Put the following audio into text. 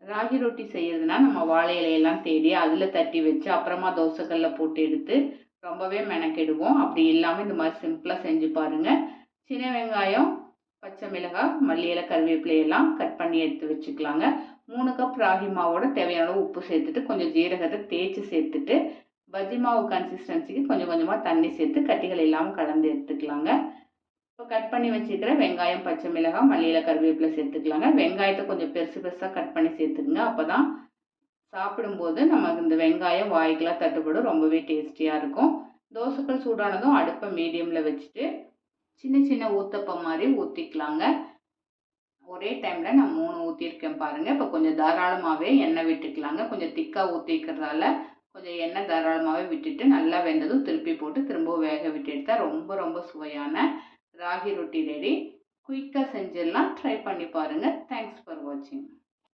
ராகி ரொட்டி செய்யறதுனா நம்ம வாழை இலையெல்லாம் தேடி அதில் தட்டி வச்சு அப்புறமா தோசைக்கல்ல போட்டு எடுத்து ரொம்பவே மெனக்கெடுவோம். அப்படி இல்லாமல் இந்த மாதிரி சிம்பிளாக செஞ்சு பாருங்கள். சின்ன வெங்காயம், பச்சை மிளகாய், மல்லி இலை, கருவேப்பிலை எல்லாம் கட் பண்ணி எடுத்து வச்சுக்கலாங்க. 3 கப் ராகி மாவோட தேவையான அளவு உப்பு சேர்த்துட்டு கொஞ்சம் ஜீரகத்தை தேய்ச்சி சேர்த்துட்டு பஜ்ஜி மாவு கன்சிஸ்டன்சிக்கு கொஞ்சம் கொஞ்சமாக தண்ணி சேர்த்து கட்டிகள் இல்லாமல் கலந்து எடுத்துக்கலாங்க. இப்போ கட் பண்ணி வச்சுக்கிற வெங்காயம், பச்சை மிளகாய், மல்லி இலை, கருவேப்பிலை சேர்த்துக்கலாங்க. வெங்காயத்தை கொஞ்சம் பெருசு பெருசாக கட் பண்ணி சேர்த்துக்குங்க. அப்போ தான் சாப்பிடும்போது நமக்கு இந்த வெங்காயம் வாய்க்கெல்லாம் தட்டுப்படும், ரொம்பவே டேஸ்டியாக இருக்கும். தோசைக்கல் சூடானதும் அடுப்பை மீடியமில் வச்சுட்டு சின்ன சின்ன ஊத்தப்பம் மாதிரி ஊற்றிக்கலாங்க. ஒரே டைமில் நான் 3 ஊற்றிருக்கேன் பாருங்கள். இப்போ கொஞ்சம் தாராளமாகவே எண்ணெய் விட்டுக்கலாங்க. கொஞ்சம் திக்காக ஊற்றிக்கிறதால கொஞ்சம் எண்ணெய் தாராளமாகவே விட்டுட்டு நல்லா வெந்ததும் திருப்பி போட்டு திரும்பவும் வேக விட்டு எடுத்தால் ரொம்ப ரொம்ப சுவையான ராகி ரொட்டி ரெடி. குயிக்காக செஞ்சிடலாம். ட்ரை பண்ணி பாருங்கள். தேங்க்ஸ் ஃபார் வாட்சிங்.